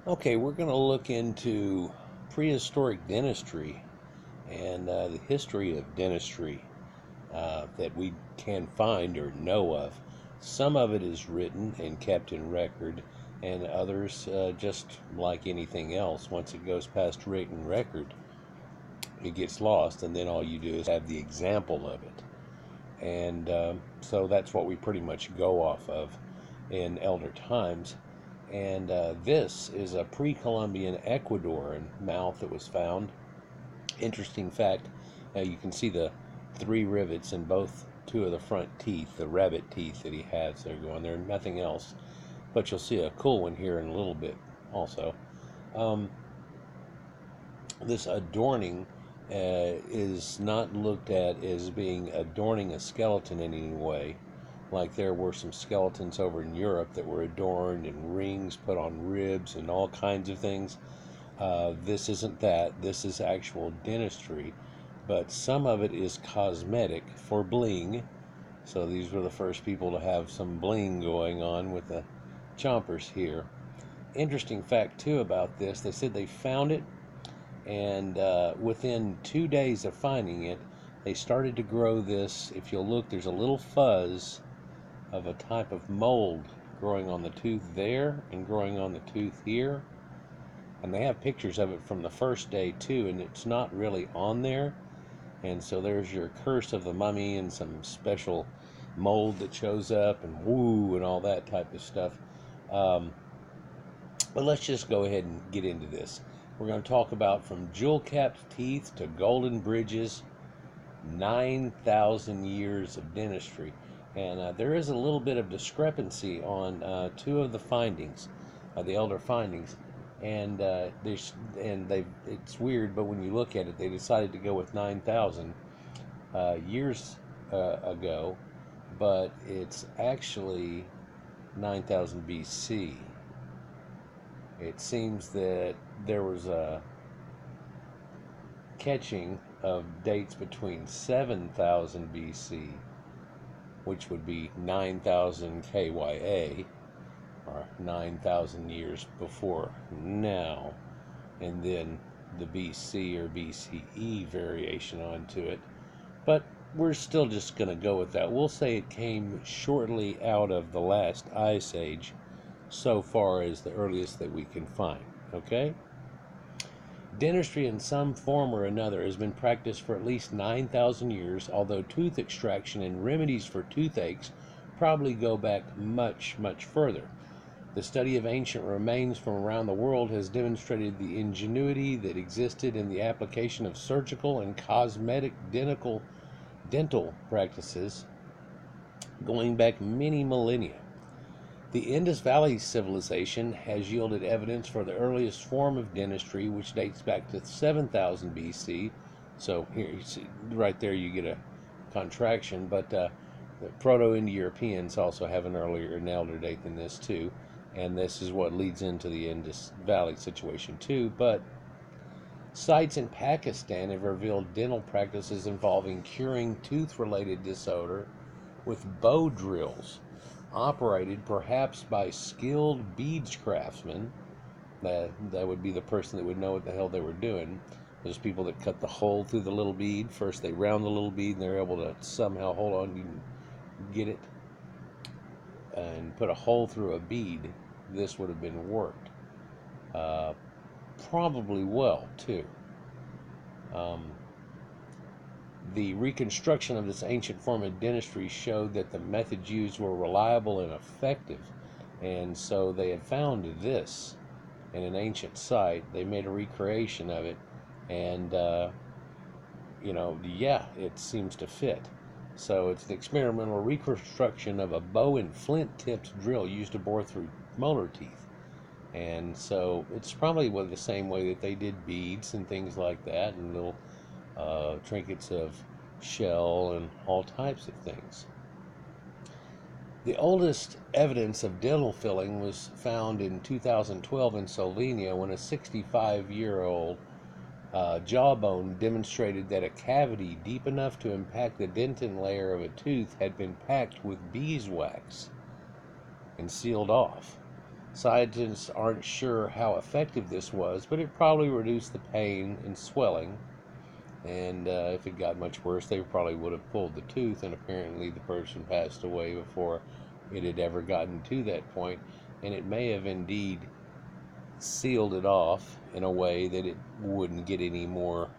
Okay, we're going to look into prehistoric dentistry and the history of dentistry that we can find or know of. Some of it is written and kept in record, and others, just like anything else, once it goes past written record, it gets lost, and then all you do is have the example of it. And so that's what we pretty much go off of in elder times. And this is a pre-Columbian Ecuadorian mouth that was found. Interesting fact, you can see the three rivets in two of the front teeth, the rabbit teeth that he has there going there, nothing else. But you'll see a cool one here in a little bit also. Um, this adorning is not looked at as being adorning a skeleton in any way. Like there were some skeletons over in Europe that were adorned and rings put on ribs and all kinds of things. This isn't that. This is actual dentistry, but some of it is cosmetic for bling. So these were the first people to have some bling going on with the chompers here. Interesting fact too about this, they said they found it, and within 2 days of finding it, they started to grow this. If you'll look, there's a little fuzz of a type of mold growing on the tooth there and growing on the tooth here. And they have pictures of it from the first day too, and it's not really on there. And so there's your curse of the mummy and some special mold that shows up and woo and all that type of stuff. But let's just go ahead and get into this. We're going to talk about from jewel-capped teeth to golden bridges, 9,000 years of dentistry. And there is a little bit of discrepancy on two of the findings, the elder findings. And it's weird, but when you look at it, they decided to go with 9,000 years ago, but it's actually 9,000 BC. It seems that there was a catching of dates between 7,000 BC, which would be 9,000 KYA, or 9,000 years before now, and then the BC or BCE variation onto it. But we're still just going to go with that. We'll say it came shortly out of the last ice age, so far as the earliest that we can find. Okay? Dentistry in some form or another has been practiced for at least 9,000 years, although tooth extraction and remedies for toothaches probably go back much, much further. The study of ancient remains from around the world has demonstrated the ingenuity that existed in the application of surgical and cosmetic dental practices going back many millennia. The Indus Valley civilization has yielded evidence for the earliest form of dentistry, which dates back to 7,000 BC. So here you see, right there you get a contraction, but the Proto-Indo-Europeans also have an elder date than this too, and this is what leads into the Indus Valley situation too. But sites in Pakistan have revealed dental practices involving curing tooth-related disorder with bow drills, operated perhaps by skilled beads craftsmen. That would be the person that would know what the hell they were doing. Those people that cut the hole through the little bead. First they round the little bead and they're able to somehow hold on and get it and put a hole through a bead. This would have been worked probably well too. The reconstruction of this ancient form of dentistry showed that the methods used were reliable and effective, and so they had found this in an ancient site. They made a recreation of it, and yeah, it seems to fit. So it's an experimental reconstruction of a bow and flint-tipped drill used to bore through molar teeth. And so it's probably the same way that they did beads and things like that, and little trinkets of shell and all types of things. The oldest evidence of dental filling was found in 2012 in Slovenia, when a 65-year-old jawbone demonstrated that a cavity deep enough to impact the dentin layer of a tooth had been packed with beeswax and sealed off. Scientists aren't sure how effective this was, but it probably reduced the pain and swelling. And if it got much worse, they probably would have pulled the tooth, and apparently the person passed away before it had ever gotten to that point. And it may have indeed sealed it off in a way that it wouldn't get any more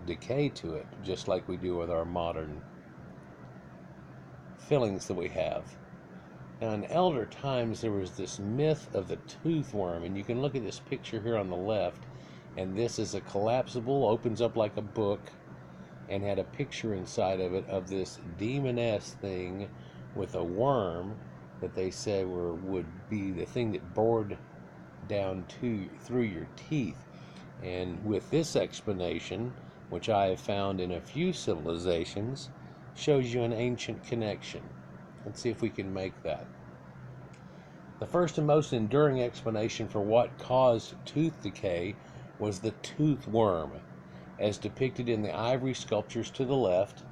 decay to it, just like we do with our modern fillings that we have. Now, in elder times, there was this myth of the tooth worm, and you can look at this picture here on the left, and this is a collapsible, opens up like a book, and had a picture inside of it of this demoness thing with a worm that they said would be the thing that bored down through your teeth. And with this explanation, which I have found in a few civilizations, shows you an ancient connection. Let's see if we can make that. The first and most enduring explanation for what caused tooth decay was the tooth worm, as depicted in the ivory sculptures to the left,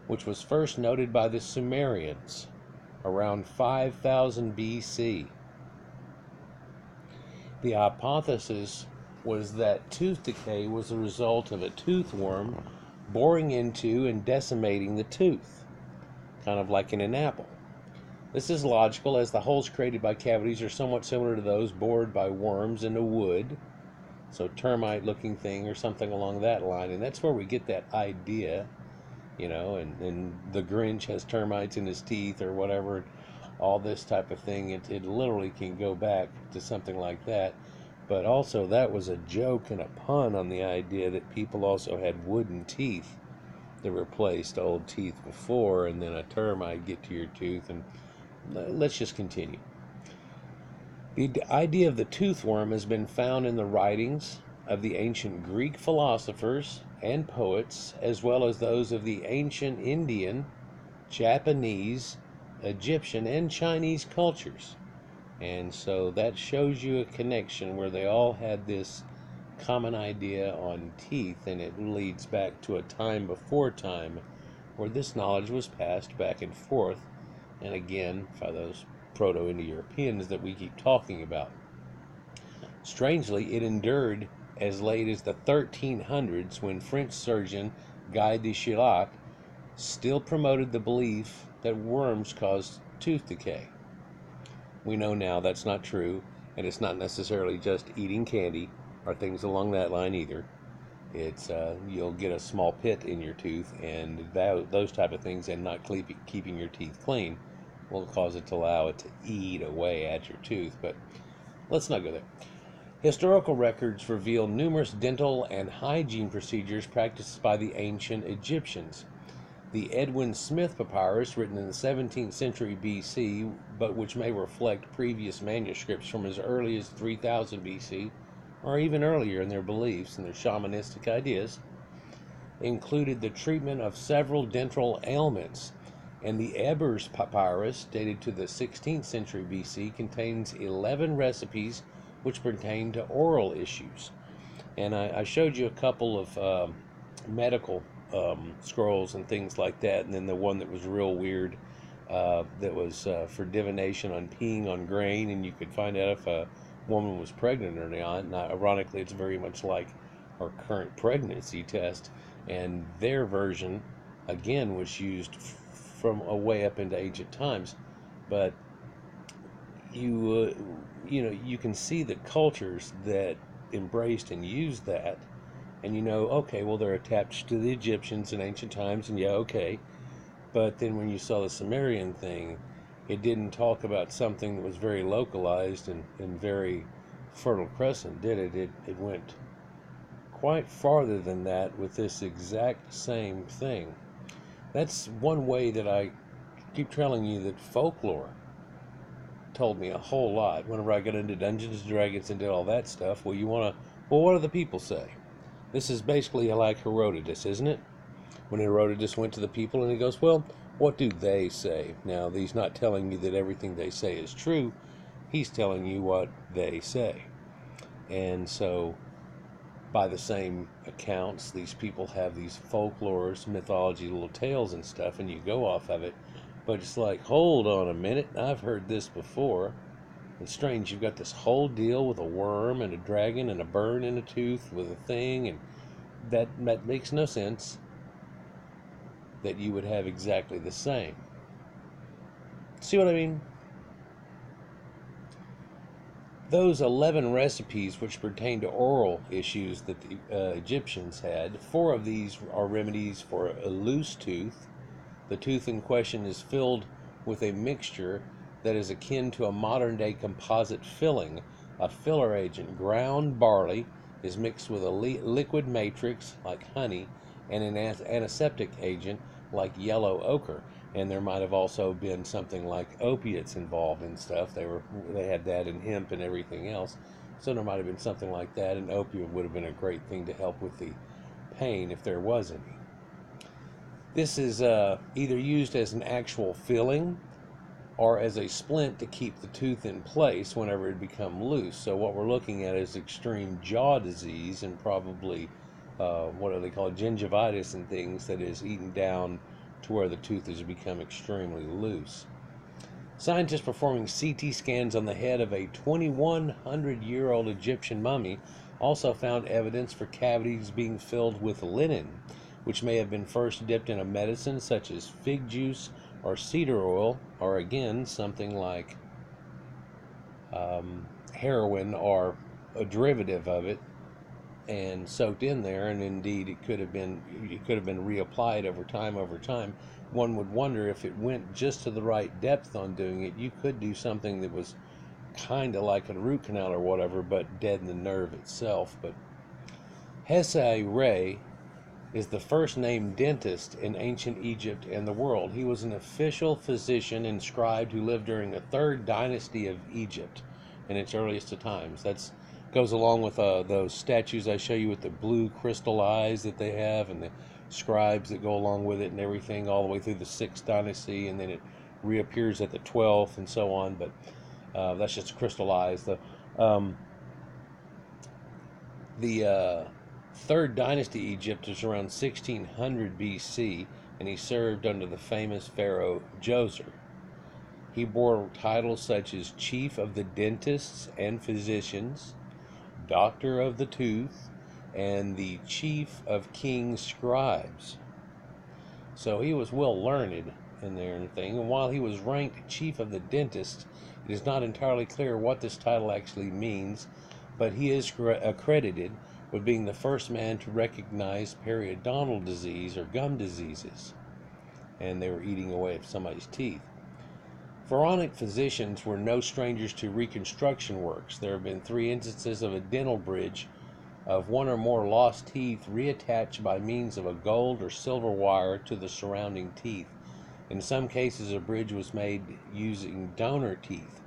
which was first noted by the Sumerians around 5000 BC. The hypothesis was that tooth decay was the result of a tooth worm boring into and decimating the tooth, kind of like in an apple. This is logical, as the holes created by cavities are somewhat similar to those bored by worms into wood, so termite-looking thing or something along that line, and that's where we get that idea, and the Grinch has termites in his teeth or whatever, all this type of thing. It literally can go back to something like that. But also, that was a joke and a pun on the idea that people also had wooden teeth that replaced old teeth before, and then a termite get to your tooth. And let's just continue. The idea of the tooth worm has been found in the writings of the ancient Greek philosophers and poets, as well as those of the ancient Indian, Japanese, Egyptian, and Chinese cultures. And so that shows you a connection where they all had this common idea on teeth, and it leads back to a time before time where this knowledge was passed back and forth, and again by those Proto-Indo-Europeans that we keep talking about. Strangely, it endured as late as the 1300s, when French surgeon Guy de Chirac still promoted the belief that worms caused tooth decay. We know now that's not true, and it's not necessarily just eating candy or things along that line either. It's you'll get a small pit in your tooth, and those type of things, and not keeping your teeth clean will cause it to allow it to eat away at your tooth. But let's not go there. Historical records reveal numerous dental and hygiene procedures practiced by the ancient Egyptians. The Edwin Smith papyrus, written in the 17th century BC, but which may reflect previous manuscripts from as early as 3000 BC, or even earlier in their beliefs and their shamanistic ideas, included the treatment of several dental ailments. And the Ebers papyrus, dated to the 16th century BC, contains 11 recipes which pertain to oral issues. And I showed you a couple of medical scrolls and things like that, and then the one that was real weird, that was for divination on peeing on grain, and you could find out if a woman was pregnant or not. And ironically, it's very much like our current pregnancy test, and their version again was used from a way up into ancient times. But you can see the cultures that embraced and used that, and okay, well, they're attached to the Egyptians in ancient times, and yeah, okay. But then when you saw the Sumerian thing, it didn't talk about something that was very localized and very Fertile Crescent, did it? It went quite farther than that with this exact same thing. That's one way that I keep telling you that folklore told me a whole lot. Whenever I got into Dungeons and Dragons and did all that stuff, what do the people say? This is basically like Herodotus, isn't it? When Herodotus went to the people and he goes, well, what do they say? Now, he's not telling you that everything they say is true. He's telling you what they say. And so, by the same accounts, these people have these folklores, mythology, little tales and stuff, and you go off of it. But it's like, hold on a minute, I've heard this before. It's strange. You've got this whole deal with a worm and a dragon and a burn in a tooth with a thing, and that makes no sense that you would have exactly the same. See what I mean? Those 11 recipes which pertain to oral issues that the Egyptians had, 4 of these are remedies for a loose tooth. The tooth in question is filled with a mixture that is akin to a modern-day composite filling. A filler agent, ground barley, is mixed with a liquid matrix like honey and an antiseptic agent like yellow ochre. And there might have also been something like opiates involved in stuff. They had that in hemp and everything else. So there might have been something like that, and opium would have been a great thing to help with the pain if there was any. This is either used as an actual filling or as a splint to keep the tooth in place whenever it becomes loose. So what we're looking at is extreme jaw disease and probably, what do they call it, gingivitis and things that is eaten down to where the tooth has become extremely loose. Scientists performing CT scans on the head of a 2,100-year-old Egyptian mummy also found evidence for cavities being filled with linen, which may have been first dipped in a medicine such as fig juice or cedar oil, or again something like heroin or a derivative of it, and soaked in there. And indeed, it could have been reapplied over time. One would wonder if it went just to the right depth on doing it. You could do something that was kind of like a root canal or whatever, but deaden the nerve itself. But Hesse Ray is the first named dentist in ancient Egypt and the world. He was an official physician and scribe who lived during the 3rd dynasty of Egypt in its earliest of times. That goes along with those statues I show you with the blue crystal eyes that they have, and the scribes that go along with it and everything, all the way through the 6th dynasty, and then it reappears at the 12th and so on. But that's just crystal eyes. The 3rd dynasty Egypt is around 1600 BC, and he served under the famous pharaoh Djoser. He bore titles such as Chief of the Dentists and Physicians, Doctor of the Tooth, and the Chief of King's Scribes. So he was well learned in there and thing, and while he was ranked Chief of the Dentists, it is not entirely clear what this title actually means, but he is accredited with being the first man to recognize periodontal disease or gum diseases, and they were eating away at somebody's teeth. Pharaonic physicians were no strangers to reconstruction works. There have been 3 instances of a dental bridge of 1 or more lost teeth reattached by means of a gold or silver wire to the surrounding teeth. In some cases, a bridge was made using donor teeth.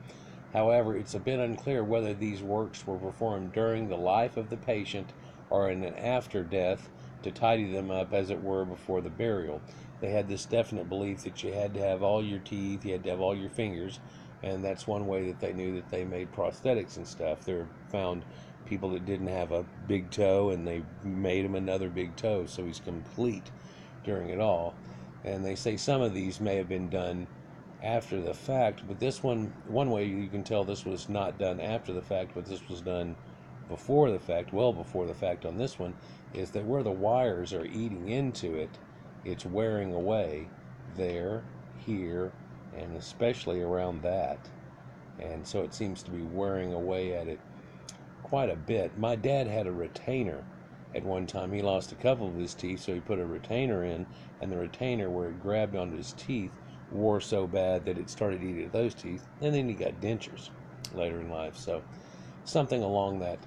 However, it's a bit unclear whether these works were performed during the life of the patient or in an after death to tidy them up, as it were, before the burial. They had this definite belief that you had to have all your teeth, you had to have all your fingers, and that's one way that they knew that they made prosthetics and stuff. They found people that didn't have a big toe, and they made him another big toe, so he's complete during it all. And they say some of these may have been done after the fact, but this one way you can tell this was not done after the fact, but this was done before the fact, well before the fact on this one, is that where the wires are eating into it, it's wearing away there, here, and especially around that. And so it seems to be wearing away at it quite a bit. My dad had a retainer at one time. He lost a couple of his teeth, so he put a retainer in, and the retainer, where it grabbed onto his teeth, wore so bad that it started eating at those teeth, and then he got dentures later in life. So something along that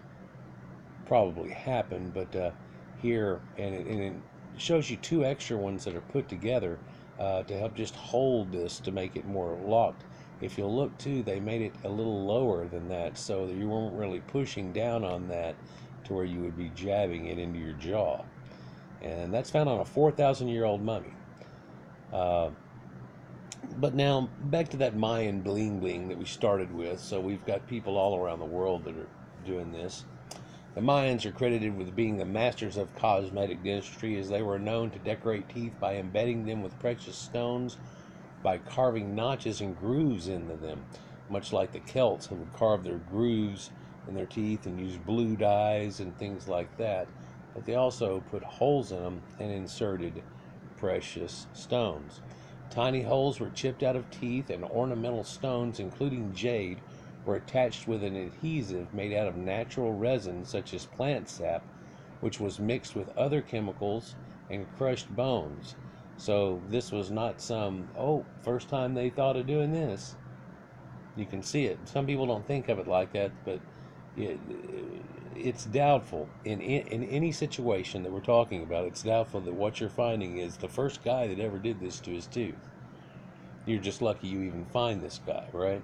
probably happened, but here, and it shows you 2 extra ones that are put together to help just hold this to make it more locked. If you'll look too, they made it a little lower than that so that you weren't really pushing down on that to where you would be jabbing it into your jaw. And that's found on a 4,000-year-old mummy. But now, back to that Mayan bling that we started with. So we've got people all around the world that are doing this. The Mayans are credited with being the masters of cosmetic dentistry, as they were known to decorate teeth by embedding them with precious stones, by carving notches and grooves into them. much like the Celts who would carve their grooves in their teeth and use blue dyes and things like that. But they also put holes in them and inserted precious stones. Tiny holes were chipped out of teeth, and ornamental stones, including jade, were attached with an adhesive made out of natural resin such as plant sap, which was mixed with other chemicals and crushed bones. So this was not some, oh, first time they thought of doing this. You can see it. Some people don't think of it like that, but it, it's doubtful in any situation that we're talking about. It's doubtful that what you're finding is the first guy that ever did this to his tooth. You're just lucky you even find this guy, right?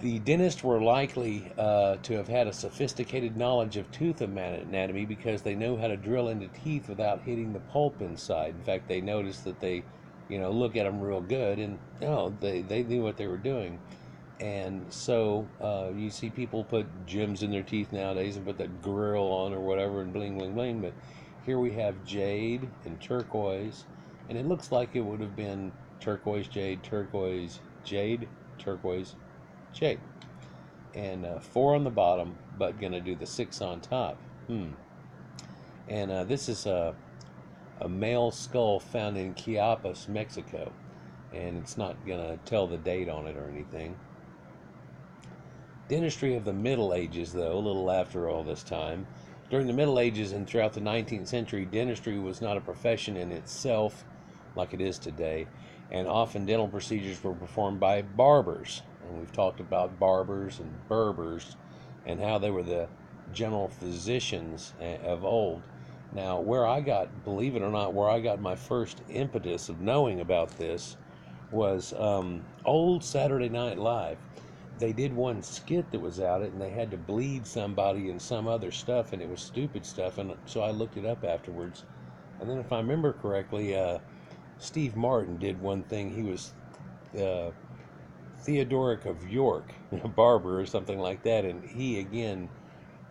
The dentists were likely to have had a sophisticated knowledge of tooth anatomy because they know how to drill into teeth without hitting the pulp inside. In fact, they noticed that they, look at them real good, and they knew what they were doing. And so you see people put gems in their teeth nowadays and put that grill on or whatever and bling, bling, bling. But here we have jade and turquoise, and it looks like it would have been turquoise, jade, turquoise, jade. And 4 on the bottom, but gonna do the 6 on top. And this is a male skull found in Chiapas, Mexico, and it's not gonna tell the date on it or anything. Dentistry of the Middle Ages, though, a little after all this time. During the Middle Ages and throughout the 19th century, dentistry was not a profession in itself like it is today, and often dental procedures were performed by barbers. And we've talked about barbers and berbers and how they were the general physicians of old. Now, believe it or not, where I got my first impetus of knowing about this was old Saturday Night Live. They did one skit that was out, and they had to bleed somebody and some other stuff, and it was stupid stuff, and so I looked it up afterwards. And then if I remember correctly, Steve Martin did one thing. He was Theodoric of York, a barber or something like that, and he again,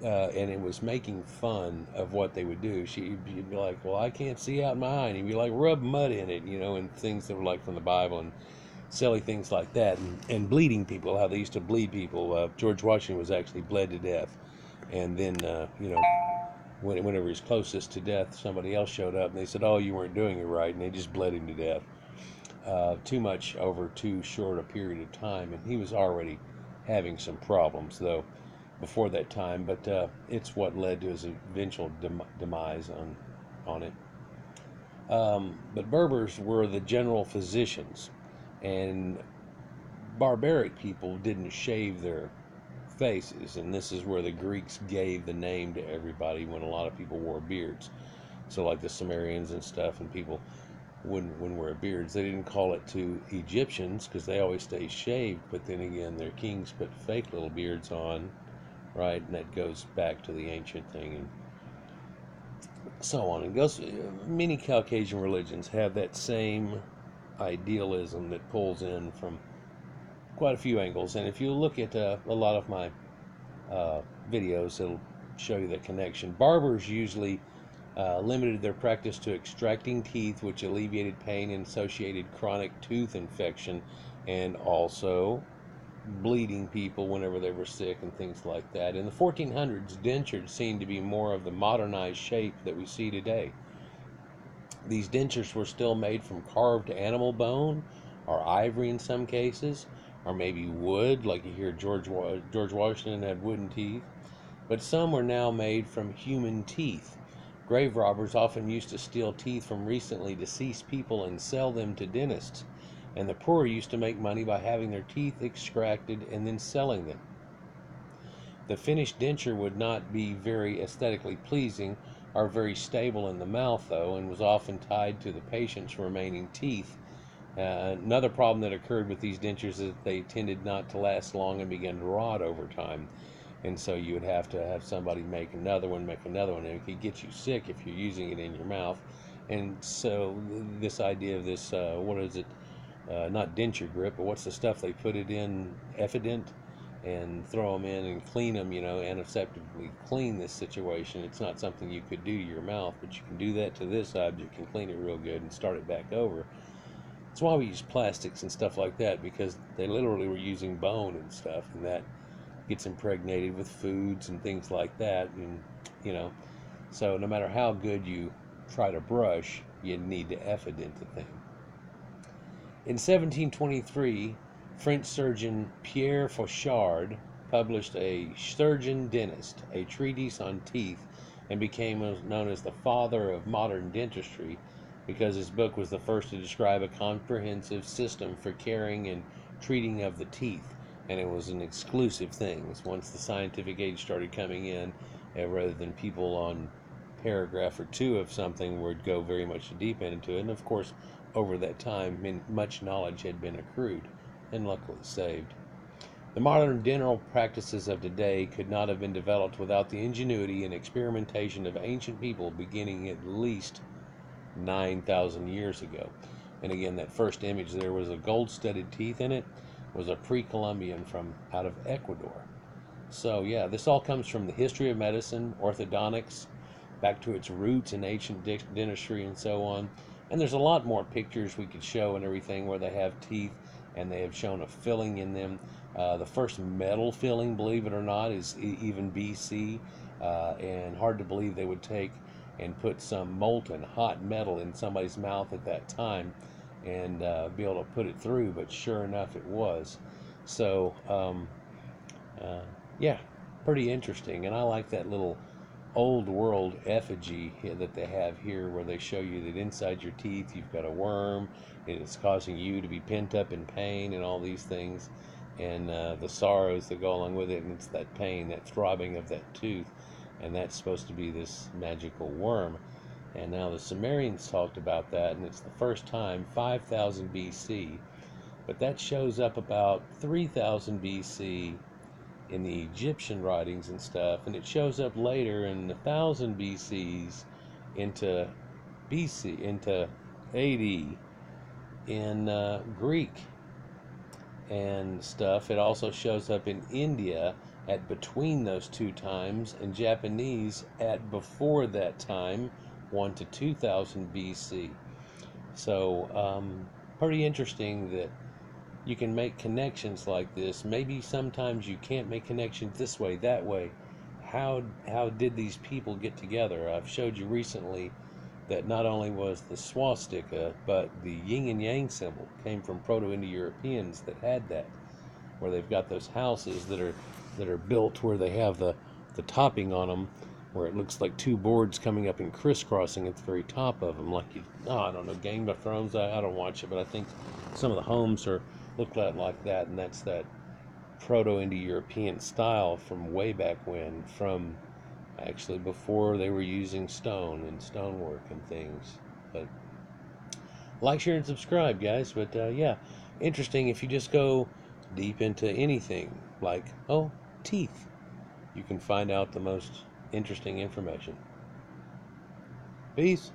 and it was making fun of what they would do. She'd be like, well, I can't see out my eye, and he'd be like, rub mud in it, and things that were like from the Bible, and silly things like that, and bleeding people, how they used to bleed people. George Washington was actually bled to death, and then whenever he's closest to death, somebody else showed up and they said, oh, you weren't doing it right, and they just bled him to death. Too much over too short a period of time, and he was already having some problems though before that time, but it's what led to his eventual demise on it. But berbers were the general physicians, and barbaric people didn't shave their faces, and this is where the Greeks gave the name to everybody when a lot of people wore beards. So like the Sumerians and stuff, and people wouldn't wear beards. They didn't call it to Egyptians because they always stay shaved, but then again their kings put fake little beards on, right? And that goes back to the ancient thing, and so on. And goes. Many Caucasian religions have that same idealism that pulls in from quite a few angles. And if you look at a lot of my videos, it'll show you the connection. Barbers usually limited their practice to extracting teeth, which alleviated pain and associated chronic tooth infection, and also bleeding people whenever they were sick and things like that. In the 1400s, dentures seemed to be more of the modernized shape that we see today. These dentures were still made from carved animal bone or ivory in some cases, or maybe wood, like you hear George Washington had wooden teeth. But some were now made from human teeth. Grave robbers often used to steal teeth from recently deceased people and sell them to dentists, and the poor used to make money by having their teeth extracted and then selling them. The finished denture would not be very aesthetically pleasing or very stable in the mouth, though, and was often tied to the patient's remaining teeth. Another problem that occurred with these dentures is that they tended not to last long and began to rot over time. And so you would have to have somebody make another one, and it could get you sick if you're using it in your mouth. And so this idea of this, what is it, not denture grip, but what's the stuff they put it in, Effident, and throw them in and clean them, antiseptically clean this situation. It's not something you could do to your mouth, but you can do that to this object and clean it real good and start it back over. That's why we use plastics and stuff like that, because they literally were using bone and stuff, and that gets impregnated with foods and things like that. And, you know, so no matter how good you try to brush, you need to evident the thing. In 1723, French surgeon Pierre Fauchard published a Surgeon Dentist, a treatise on teeth, and became known as the father of modern dentistry because his book was the first to describe a comprehensive system for caring and treating of the teeth, and it was an exclusive thing. Once the scientific age started coming in, rather than people on paragraph or two of something would go very much deep into it. And of course, over that time, much knowledge had been accrued and luckily saved. The modern dental practices of today could not have been developed without the ingenuity and experimentation of ancient people beginning at least 9,000 years ago. And again, that first image there was a gold-studded teeth in it, was a pre-Columbian from out of Ecuador. So yeah, this all comes from the history of medicine, orthodontics, back to its roots in ancient dentistry and so on. And there's a lot more pictures we could show and everything where they have teeth and they have shown a filling in them. The first metal filling, believe it or not, is even BC, and hard to believe they would take and put some molten hot metal in somebody's mouth at that time and be able to put it through, but sure enough it was. So yeah, pretty interesting. And I like that little old world effigy that they have here where they show you that inside your teeth you've got a worm and it's causing you to be pent up in pain and all these things, and the sorrows that go along with it, and it's that pain, that throbbing of that tooth, and that's supposed to be this magical worm. And now the Sumerians talked about that, and it's the first time 5000 BC, but that shows up about 3000 BC in the Egyptian writings and stuff, and it shows up later in 1000 BC's into AD in Greek and stuff. It also shows up in India at between those two times, and Japanese at before that time, 1 to 2000 BC. So pretty interesting that you can make connections like this. Maybe sometimes you can't make connections this way, that way. How did these people get together? I've showed you recently that not only was the swastika, but the yin and yang symbol came from Proto-Indo-Europeans that had that, where they've got those houses that are built where they have the topping on them, where it looks like two boards coming up and crisscrossing at the very top of them, like I don't know, Game of Thrones. I don't watch it, but I think some of the homes look like that, and that's that Proto-Indo-European style from way back when, from actually before they were using stone and stonework and things. But like, share, and subscribe, guys. But yeah, interesting if you just go deep into anything like, oh, teeth, you can find out the most interesting information. Peace.